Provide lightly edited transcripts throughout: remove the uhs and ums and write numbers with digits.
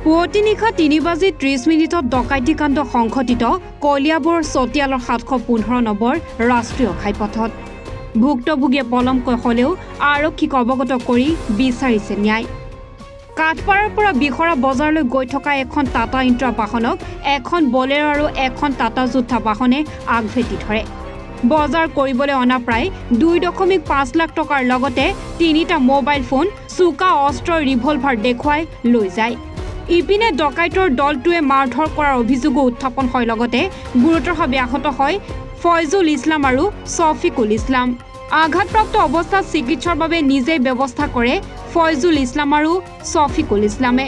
পুৱতি নিশা 3:30 ডকাইতি কাণ্ড সংঘটিত কলিয়াবৰ চতিয়ালৰ 715 নম্বৰ ৰাষ্ট্ৰীয় ঘাইপথত ভুক্তভোগীয়ে পলমকৈ হলেও আৰক্ষীক অৱগত কৰি বিচাৰিছে ন্যায়। কাঠপাৰাৰ পৰা বিখৰা বজাৰলৈ গৈ থকা এখন টাটা ইণ্ট্ৰা বাহনক এখন বলেৰ আৰু এখন টাটা যোদ্ধা বাহনে আগভেটি ধৰে। বজাৰ কৰিবলৈ অনা প্ৰায় 2.5 লাখ টকাৰ লগতে 3টা মোবাইল ফোন, চোকা অস্ত্ৰ, ৰিভলভাৰ দেখুৱাই লৈ যায়। ইপিনে ডকাইতৰ দলটোৱে মাৰধৰ কৰাৰ অভিযোগো উত্থাপন হয়। লগতে গুৰুতৰভাৱে আহত হয় ফয়জুল ইছলাম আৰু ছফিকুল ইছলাম। আঘাতপ্ৰাপ্ত অৱস্থাত চিকিৎসাৰ বাবে নিজেই ব্যৱস্থা কৰে ফয়জুল ইছলাম আৰু ছফিকুল ইছলামে।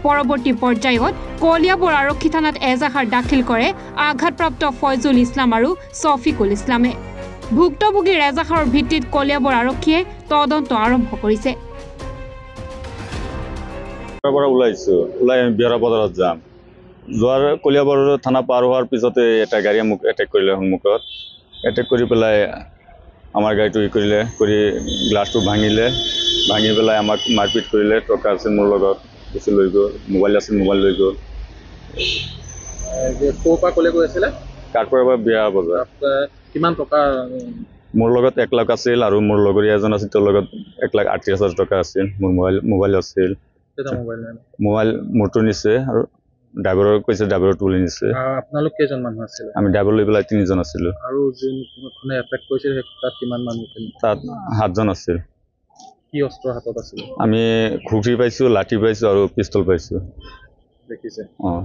পৰৱৰ্তী পৰ্যায়ত কলিয়াবৰ আৰক্ষী থানাত এজাহাৰ দাখিল কৰে আঘাতপ্ৰাপ্ত ফয়জুল ইছলাম আৰু ছফিকুল ইছলামে। ভুক্তভোগীৰ এজাহাৰৰ ভিত্তিত কলিয়াবৰ আৰক্ষীয়ে তদন্ত আৰম্ভ কৰিছে। ওলাই বিহাৰা বজাৰত যাম। যোৱাৰ কলিয়াবৰ থানা পাৰ হোৱাৰ পিছতে এটা গাড়ীয়ে মোক এটেক কৰিলে। সন্মুখত এটেক কৰি পেলাই আমাৰ গাড়ীটো কৰিলে, কৰি গ্লাছটো ভাঙি পেলাই আমাক মাৰপিট কৰিলে। টকা আছিল মোৰ লগত, কিছু লৈ গ'ল, মোবাইল আছিল, মোবাইল লৈ গ'ল। ক'ৰ পৰা ক'লে গৈ আছিলে? কাঠপাৰাৰ পৰা বিহাৰা বজাৰ। কিমান টকা? মোৰ লগত 1 লাখ আছিল আৰু মোৰ লগৰীয়া এজন আছিল, তেওঁৰ লগত 1,38,000 টকা আছিল। মোৰ মোবাইল আছিল। মোবাইল মোৰটো নিছে আৰু ড্ৰাইভাৰৰ কৈছে ড্ৰাইভাৰৰ তুলি নিছে। আপোনালোক কেইজন মানুহ আছিলে? আমি ড্ৰাইভাৰ লৈ পেলাই 3জন আছিলোঁ। আৰু যোনখনে এটেক কৰিছিল তাত কিমান মানুহ আছিল? তাত 7জন আছিল। কি অস্ত্ৰ হাতত আছিল? আমি খুখৰি পাইছোঁ, লাঠি পাইছোঁ আৰু পিষ্টল পাইছোঁ। দেখিছে? অঁ,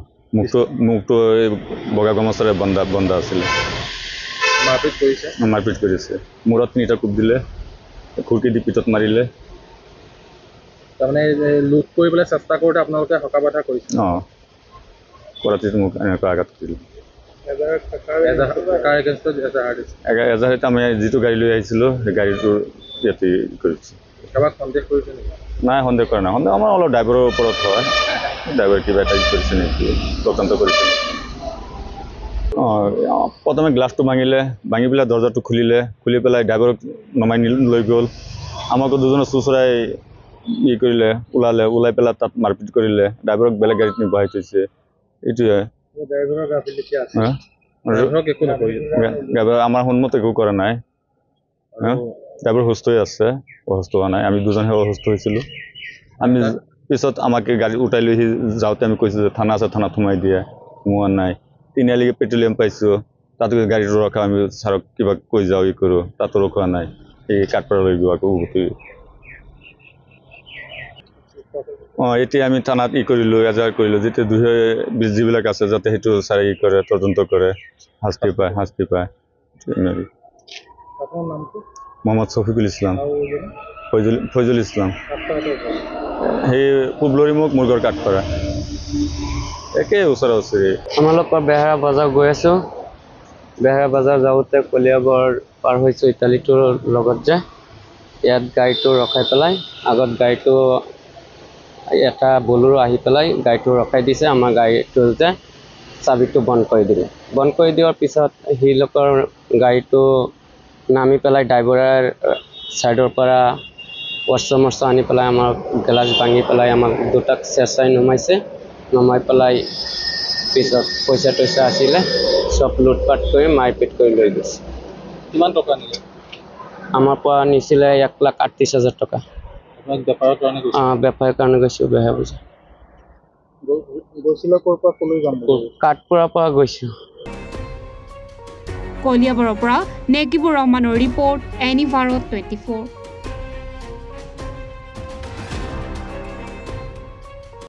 মুখটো এই বগা গামোচাৰে বন্ধা আছিলে। মাৰপিট কৰিছে? মাৰপিট কৰিছে। মূৰত 3টা কোব দিলে, খুৰকি দি পিঠত মাৰিলে। তাৰমানে লুট কৰিবলৈ চেষ্টা কৰোঁতে আপোনালোকে হকা বাধা কৰিছে? অঁ, কৰাতে মোক এনেকুৱা আঘাত কৰিলে। এজাহাৰত আমি যিটো গাড়ী লৈ আহিছিলোঁ সেই গাড়ীটোৰ ইয়াতে কৰিছোঁ। কাৰোবাক সন্দেহ কৰিছে নেকি? নাই, সন্দেহ কৰা নাই। সন্দেহ আমাৰ অলপ ড্ৰাইভাৰৰ ওপৰত হয়। ড্ৰাইভাৰ কিবা এটা কৰিছে নেকি, তদন্ত কৰিছে নেকি। অঁ, প্ৰথমে গ্লাছটো ভাঙি পেলাই দৰ্জাটো খুলি পেলাই ড্ৰাইভাৰক নমাই লৈ গ'ল। আমাকো দুজনে চুচৰাই কৰিলে, ওলাই পেলাই তাত মাৰপিট কৰিলে। ড্ৰাইভাৰক বেলেগ গাড়ীত নি বহাই থৈছে। এইটোৱে। ড্ৰাইভাৰ আমাৰ সন্মত একো কৰা নাই। ড্ৰাইভাৰ সুস্থ হৈ আছে, অসুস্থ হোৱা নাই। আমি দুজনহে অসুস্থ হৈছিলোঁ। আমি পিছত আমাক গাড়ী উঠাই লৈ যাওঁতে আমি কৈছোঁ যে থানা আছে, থানাত সোমাই দিয়ে। সোমোৱা নাই। তিনিআলিকে পেট্ৰলিয়াম পাইছোঁ, তাতো গাড়ীটো ৰখা। আমি ছাৰক কিবা কৈ যাওঁ, কৰোঁ, তাতো ৰখোৱা নাই। এই কাঠপাৰা লৈ গৈ আকৌ উভতি। অঁ, এতিয়া আমি থানাত কৰিলোঁ, এজাহাৰ কৰিলোঁ। যেতিয়া যিবিলাক আছে যাতে সেইটো ছাৰে কৰে, তদন্ত কৰে, শাস্তি পায়। মোহাম্মদ ছফিকুল ইছলাম, ফয়জুল ইছলাম। সেই পুবলৰিমুখ, মুৰগৰ কাঠপাৰা, একেই ওচৰা-ওচৰি। আমালোকৰ বেহাৰা বজাৰ গৈ আছোঁ। বেহাৰা বজাৰ যাওঁতে কলিয়াবৰ পাৰ হৈছোঁ ইটালীটোৰ লগত যে। ইয়াত গাড়ীটো ৰখাই পেলাই আগত গাড়ীটো এটা বলেৰো আহি পেলাই গাড়ীটো ৰখাই দিছে। আমাৰ গাড়ীটোতে চাবিটো বন্ধ কৰি দিলে। বন্ধ কৰি দিয়াৰ পিছত সিলোকৰ গাড়ীটো নামি পেলাই ড্ৰাইভাৰৰ ছাইডৰ পৰা অস্ত্ৰ আনি পেলাই আমাৰ গ্লাছ ভাঙি পেলাই আমাক দুটাক চেঁচাই নমাই পেলাই পিছত পইচা আছিলে চব লুটপাট কৰি মাৰপিট কৰি লৈ গৈছে। কিমান টকা নিলে? আমাৰ পৰা নিছিলে 1,38,000 টকা। বেপাৰৰ কাৰণে গৈছে? অঁ, বেপাৰৰ কাৰণে গৈছোঁ বেহাৰা বজাৰ। গৈছিলে ক'ৰ পৰা ক'লৈ যাম? কাঠপাৰাৰ পৰা গৈছোঁ। কলিয়াবৰৰ পৰা নেকিবুৰ ৰহমানৰ ৰিপৰ্ট, এনি ভাৰত 24।